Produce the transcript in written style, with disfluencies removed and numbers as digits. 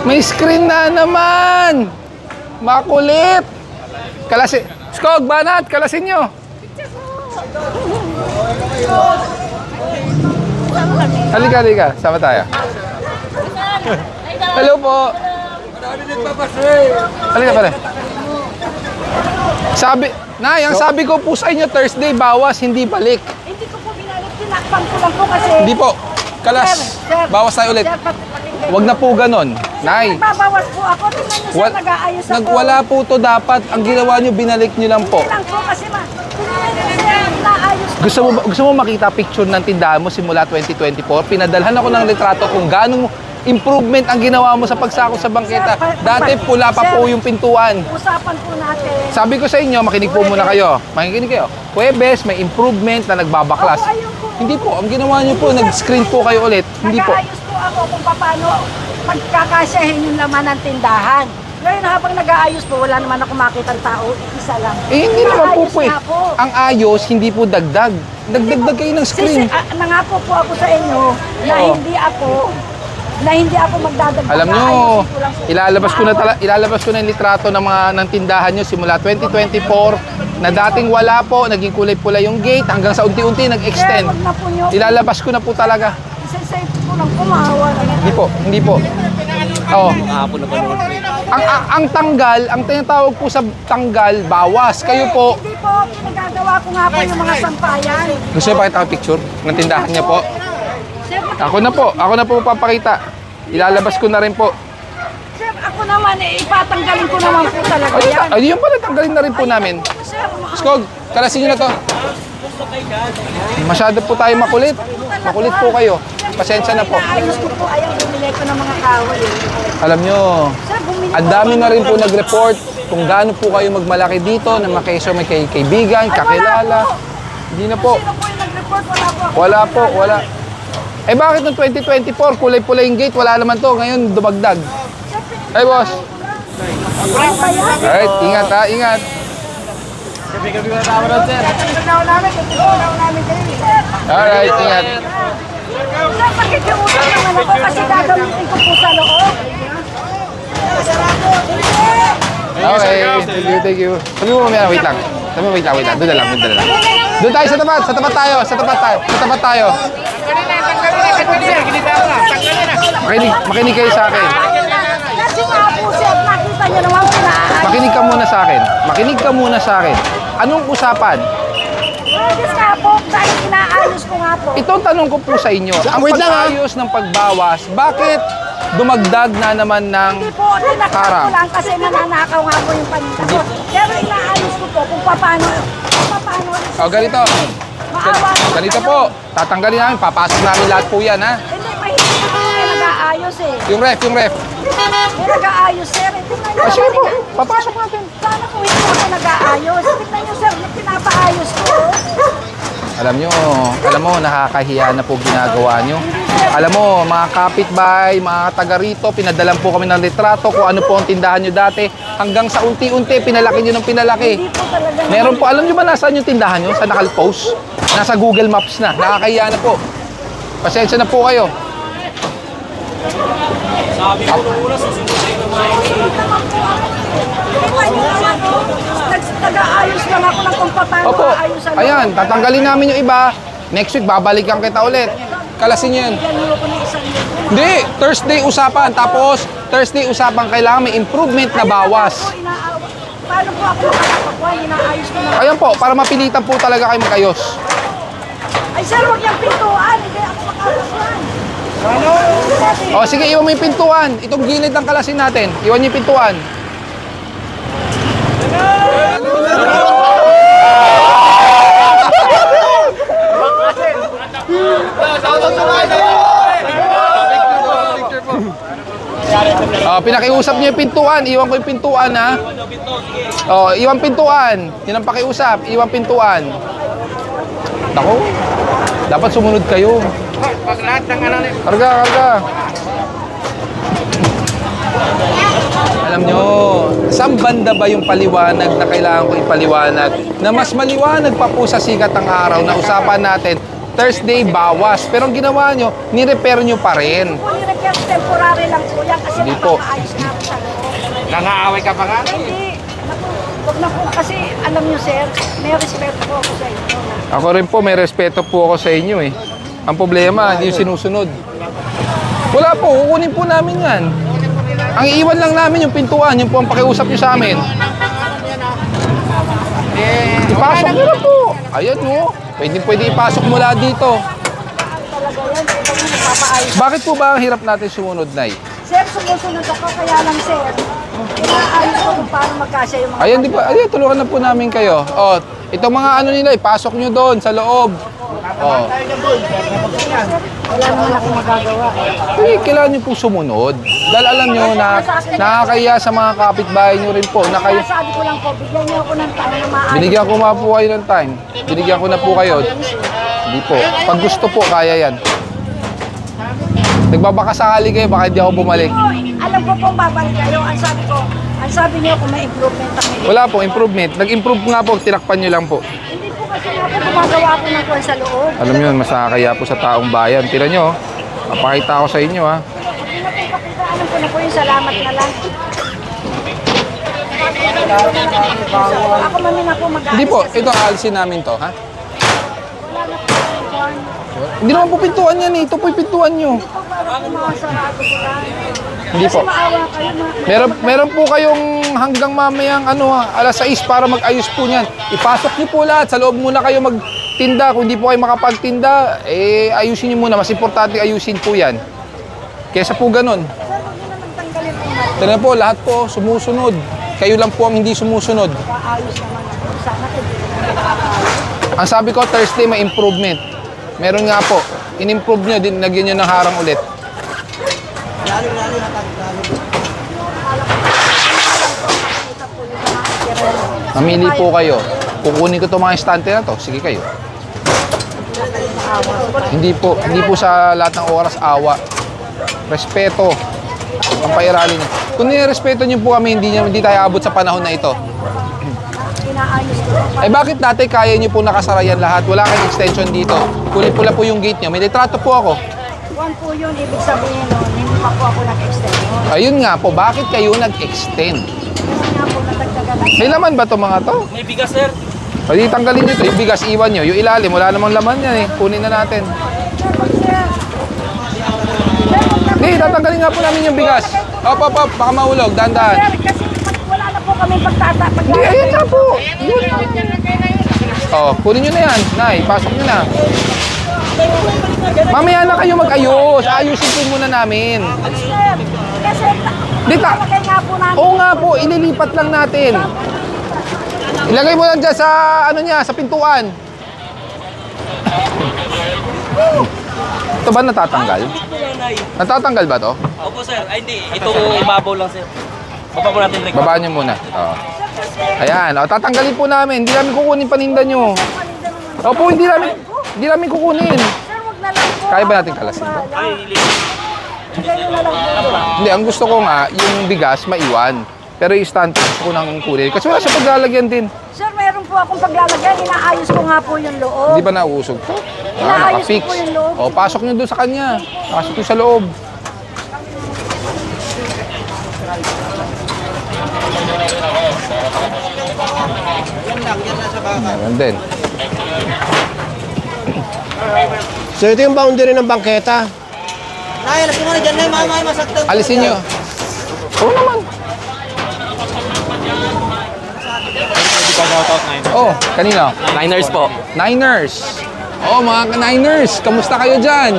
May screen na naman! Makulit! Kalasin. Skog, banat! Kalasin nyo! Halika, halika. Sama tayo. Hello po! Halika pala. Nay, ang sabi ko po sa inyo, Thursday, bawas, hindi balik. Hindi ko po binalik, tinakpan ko lang po kasi... Hindi po. Kalas, bawas tayo ulit. Huwag na po ganon. Nay, Nagbabawas po ako, tingnan nyo sir, nag-aayos ako. nagwala po to dapat. Ang ginawa nyo, binalik nyo lang po. Hindi lang po kasi tingnan nyo sir, naayos ko Gusto mo makita picture ng tindahan mo simula 2024? Pinadalhan ako ng litrato kung gaano improvement ang ginawa mo sa pagsako sa bangketa. Dati pula pa po yung pintuan. Usapan po natin. Sabi ko sa inyo, makinig po muna kayo. Makikinig kayo. Huwebes, may improvement na nagbabaklas. Opo, ayun po. Hindi po. Ang ginawa nyo po, nag-screen po kayo ulit. Hindi po. Nag-aayos po ako kung paano pagkakasyahin yung laman ng tindahan. Ngayon habang nag-aayos po, wala naman ako makita ng tao, isa lang. Eh, hindi naman po Nag-aayos po eh. nga po. Ang ayos, hindi po dagdag. Dagdag kayo ng screen. Nangako po ako sa inyo na Oo. hindi ako magdadagdag. Alam nyo, Aayusin ko lang po. ilalabas ko na yung litrato ng tindahan nyo simula 2024 na dating wala po, naging kulay-pula yung gate hanggang sa unti-unti nag-extend. Kaya wag na po nyo. Ilalabas ko na po talaga. Isa-save ko lang po, maawa naman. Hindi po. Oh. Ang tanggal, ang tinatawag po sa tanggal, bawas. Kayo po, Hindi po, pinagagawa ko nga po yung mga sampayan. gusto niyo pakita ko picture ng tindahan niya po? Sir, Ako na po papakita. Ilalabas ko na rin po. sir, ako naman, ipatanggalin ko naman po talaga yan. Ay, yun pala, tanggalin na rin po namin. Sir, Skog, kalasin nyo na to. Masyado po tayo makulit. Makulit po kayo. Pasensya na po. ayos ko po, ayaw bumili ko ng mga kahoy. Alam nyo, Sir, bumili ang dami na rin po nag-report kung gaano po kayo magmalaki dito na makaiso may kaibigan, kakilala. Hindi na po. Sino po yung nag-report? Wala po ako. Wala po, wala. Eh bakit noong 2024, kulay-pula yung gate, wala naman to. Ngayon, dumagdag. Ay, boss. Alright, ingat ha, ingat. Tunaw namin kayo. Alright, ingat. Sir, pakikiusap naman ako kasi gagamitin ko po sa loob. Okay, thank you. Sabi mo mamaya, wait lang. Sabi mo, wait lang. Doon na lang. Doon tayo, sa tapat tayo. Makinig kayo sa akin. Kasi nga po sir, nakita niyo naman pinaayos. Makinig ka muna sa akin. Anong usapan? Yes nga po, dahil inaayos ko nga po. Itong tanong ko po sa inyo, ang pag-ayos ng pagbawas, bakit dumagdag na naman ng Hindi po, tinakpan ko harang? lang kasi nananakaw nga po yung paninda ko. Pero inaayos ko po kung paano. O, ganito. Maawa naman Ganito kayo. po. Tatanggalin namin. Papasok namin lahat po yan, ha? Hindi, mahirap po yung nag-aayos eh. Yung ref. May nag-aayos sir. Tingnan niyo Sige po. naman. Papasok natin. Sana kung hindi ako nag-aayos. Tingnan niyo sir, pinapaayos ko. Alam mo, nakakahiya na po ginagawa nyo. Alam mo, mga kapitbahay, mga taga rito, pinadalan po kami ng litrato kung ano po ang tindahan nyo dati. Hanggang sa unti-unti, pinalaki nyo ng pinalaki. Hindi po talaga. Meron po, alam nyo ba nasaan yung tindahan nyo? Sa nakalpost? Nasa Google Maps na. Nakakahiya na po. Pasensya na po kayo. Sabi ko nung una, susunod sa'yo ng mga Tingnan niyo naman oh. Nag-aayos lang ako ng kung paano Opo, maayos ang ayan, tatanggalin namin yung iba. Next week, babalikan kita ulit. Kalasin nyo yan. Ganun ako ng isang linggo. Hindi, Thursday usapan. Tapos, Thursday usapan, kailangan may improvement na bawas. Paano po ako makakapagwa? Inaayos ko na. Ayan po, para mapilitan po talaga kayo magayos. Ay sir, huwag niyang pintuan. Hindi ako makakapagwan. O sige, iwan mo yung pintuan. Itong gilid ng kalasin natin. Iwan niyo yung pintuan. Pinakiusap niyo yung pintuan. Iwan ko yung pintuan, ha? Iwan pintuan. Yun ang pakiusap. Iwan pintuan. Nako, dapat sumunod kayo. Pag lahat ng ano na Karga. Alam nyo, saan banda ba yung paliwanag na kailangan ko ipaliwanag na mas maliwanag pa po sa sikat ng araw na usapan natin Thursday, bawas. Pero ang ginawa nyo, ni-repair nyo pa rin. Kung i-repair, temporary lang po yan kasi Hindi po. mapapaayos na ako sa loob. Nangaaway ka pa nga? Hindi. Naku, wag na po kasi alam niyo sir, may respeto po ako sa inyo. Ako rin po, may respeto po ako sa inyo eh. Ang problema, hindi yung sinusunod. Wala po, kukunin po namin yan. Ang iiwan lang namin yung pintuan, yung po ang pakiusap nyo sa amin. Ipasok nyo na po. Ayan mo. Pwede ipasok mula dito. Talaga yan, ito yung napapaayos. Bakit po ba ang hirap natin sumunod, Nay? Sir, sumusunod ako, kaya lang sir, inaayos ko kung paano magkasya yung mga... Ayan, di ba? Ayan, tulungan na po namin kayo. Oh, itong mga ano nila, ipasok nyo doon sa loob. Oh. Wala naman ako magagawa. Eh, kailangan nyo po sumunod. Dahil alam nyo na nakakaya sa mga kapitbahay nyo rin po na kayo. Kaya sabi ko lang po, bigyan niyo ako ng time na maayos. Binigyan ko nga po kayo ng time. Binigyan ko na po kayo. Hindi po. Pag gusto po, kaya yan. Nagbabakasakali kayo, baka hindi ako bumalik. Alam ko pong babalik kayo. Ang sabi niyo kung may improvement ako. Wala po, improvement. Nag-improve nga po, tinakpan nyo lang po. Hindi po kasi nga po gumagawa ko ng kwan sa loob. Alam nyo, mas nakakaya po sa taong bayan. Tira nyo, mapakita ko sa inyo ha. Hindi na po ipakita. Alam ko na po yung salamat na lang. Ako mami na po mag-aalis. Hindi po, kasi ito alisin namin to, ha? wala na po yung kwan. Hindi naman po pintuan yan eh. Ito po yung pintuan nyo. Hindi po para po mga sarado ko lang. Hindi Kasi po. maawa kayo na. Meron po kayong hanggang mamayang alas 6 para mag-ayos po niyan. Ipasok niyo po lahat. Sa loob muna kayo magtinda. Kung hindi po kayo makapagtinda, eh ayusin niyo muna. Mas importante ayusin po yan. Kesa po ganun. Sir, huwag niyo na magtanggalin po natin. Ito na po, lahat po sumusunod. Kayo lang po ang hindi sumusunod. Kaayos naman ako. Sana hindi na nakakaayos. Ang sabi ko, Thursday may improvement. Meron nga po. In-improve nyo, lagyan nyo ng harang ulit. Mamili po kayo. Kukunin ko itong mga estante na to. Sige kayo. Hindi po sa lahat ng oras awa. Respeto. Ang pairali niyo. Kung nirespeto niyo po kami, hindi tayo abot sa panahon na ito. Inaayos ko. Ay bakit dati kaya niyo po nakasara yan lahat? Wala kayong extension dito. Kulay-pula po yung gate niyo. May litrato po ako. One po yun, ibig sabihin nun, hindi pa po ako nag-extend nun. Ayun nga po, bakit kayo nag-extend? Kasi nga po natagdagan ng May laman ba to mga to? May bigas, sir. Pwede tanggalin nyo ito. Yung bigas, iwan nyo. Yung ilalim, wala namang laman yan eh. Kunin na natin. Hindi, tatanggalin nga po namin yung bigas. Op, baka mahulog. Dahan-dahan. Sir, kasi wala na po kami Hindi, ayun nga po. Yun. Oh, kunin nyo na yan. Nay, pasok nyo na. Mamaya na kayo mag-ayos. Ayusin po muna namin. Kasi Dita. talagay nga po namin. Oo nga po, ililipat lang natin. Ilagay mo lang dyan sa, sa pintuan. Ito ba natatanggal? Natatanggal ba to? Opo, sir. Ay, hindi. Ito ibabaw lang, sir. Baba po natin record. Babaan nyo muna. Oo. Ayan, tatanggalin po namin. Hindi namin kukunin paninda nyo. Opo, hindi namin kukunin. Sir, wag na lang po. Kaya ba natin kalasin to? Ay, Ganyan na lang po. Hindi, ang gusto ko nga, yung bigas maiwan. Pero yung stand gusto ko nang kunin. Kasi wala siya paglalagyan din. Sir, meron po akong paglalagyan. Inaayos ko nga po yung loob. Hindi ba nauusog to? Inaayos Naka-fix. ko po yung loob. O, pasok nyo doon sa kanya. Pasok nyo sa loob. Meron din. So ito yung boundary ng bangketa. Nay, alas mo na dyan, Nay. Mamay, masaktan. Alisin nyo. Oo naman. Oh, kanina. Niners po. Niners. Oh, mga Niners. Kamusta kayo dyan?